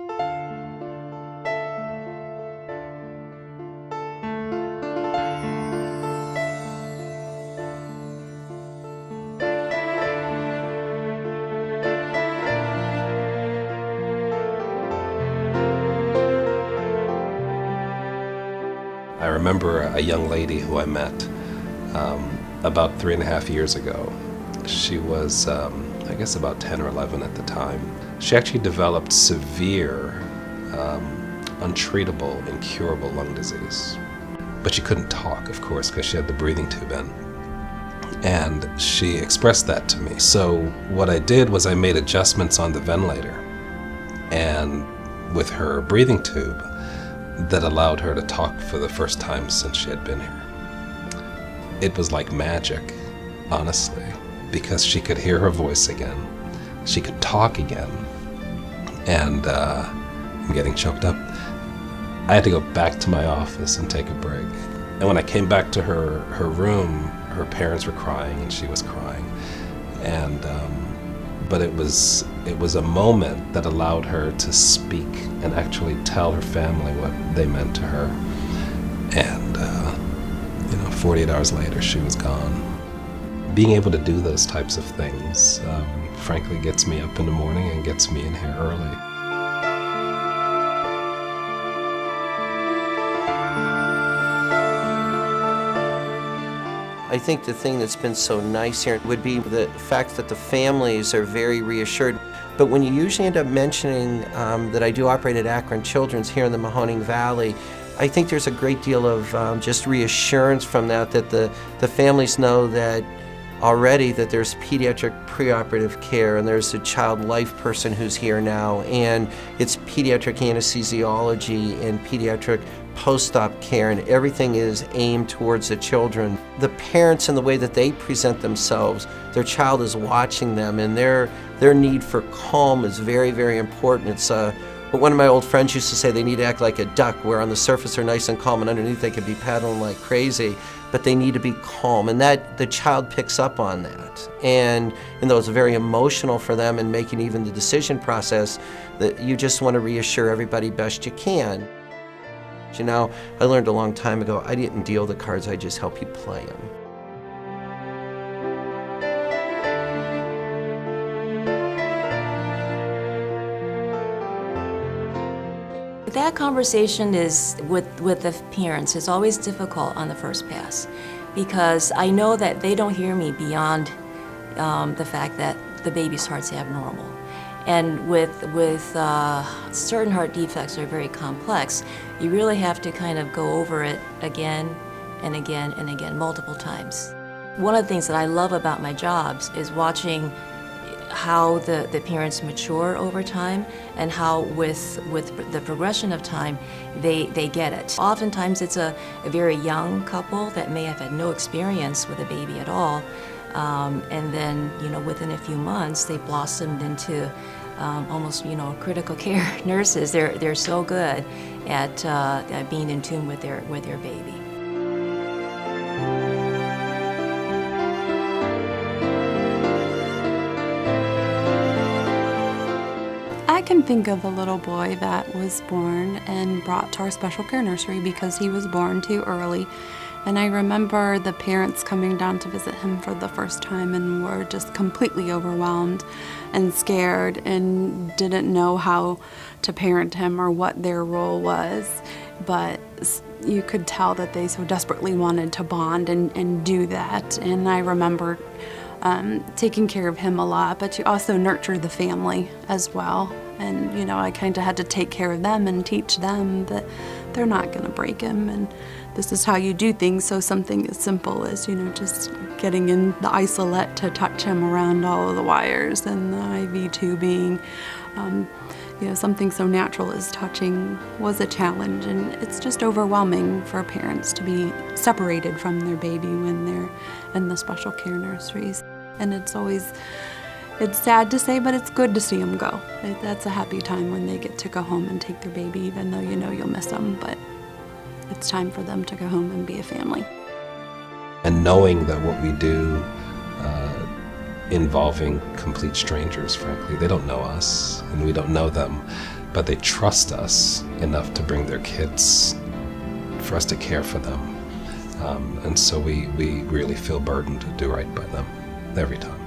I remember a young lady who I met about 3.5 years ago. She was, I guess, about 10 or 11 at the time. She actually developed severe, untreatable, incurable lung disease. But she couldn't talk, of course, because she had the breathing tube in. And she expressed that to me. So what I did was I made adjustments on the ventilator and with her breathing tube that allowed her to talk for the first time since she had been here. It was like magic, honestly, because she could hear her voice again. She could talk again. And I'm getting choked up. I had to go back to my office and take a break. And when I came back to her room, her parents were crying and she was crying. And but it was a moment that allowed her to speak and actually tell her family what they meant to her. And 48 hours later, she was gone. Being able to do those types of things, frankly, gets me up in the morning and gets me in here early. I think the thing that's been so nice here would be the fact that the families are very reassured. But when you usually end up mentioning that I do operate at Akron Children's here in the Mahoning Valley, I think there's a great deal of just reassurance from that the families know that already that there's pediatric preoperative care and there's a child life person who's here now, and it's pediatric anesthesiology and pediatric post-op care, and everything is aimed towards the children. The parents and the way that they present themselves, their child is watching them, and their need for calm is very, very important. It's what one of my old friends used to say, they need to act like a duck, where on the surface they're nice and calm and underneath they could be paddling like crazy, but they need to be calm, and that the child picks up on that. And though it's very emotional for them in making even the decision process, that you just want to reassure everybody best you can. You know, I learned a long time ago, I didn't deal the cards, I just help you play them. That conversation is with the parents is always difficult on the first pass, because I know that they don't hear me beyond the fact that the baby's heart's abnormal. And with certain heart defects that are very complex, you really have to kind of go over it again and again and again, multiple times. One of the things that I love about my jobs is watching how the parents mature over time, and how with the progression of time, they get it. Oftentimes it's a very young couple that may have had no experience with a baby at all, and then within a few months they blossomed into almost critical care nurses. They're so good at being in tune with their baby. I can think of a little boy that was born and brought to our special care nursery because he was born too early. And I remember the parents coming down to visit him for the first time and were just completely overwhelmed and scared and didn't know how to parent him or what their role was. But you could tell that they so desperately wanted to bond and do that. And I remember taking care of him a lot, but you also nurture the family as well. And I kind of had to take care of them and teach them that they're not going to break him, and this is how you do things. So something as simple as just getting in the isolette to touch him around all of the wires and the IV tubing, something so natural as touching was a challenge. And it's just overwhelming for parents to be separated from their baby when they're in the special care nurseries. And it's sad to say, but it's good to see them go. That's a happy time when they get to go home and take their baby, even though you'll miss them, but it's time for them to go home and be a family. And knowing that what we do involving complete strangers, frankly, they don't know us and we don't know them, but they trust us enough to bring their kids for us to care for them. And so we really feel burdened to do right by them every time.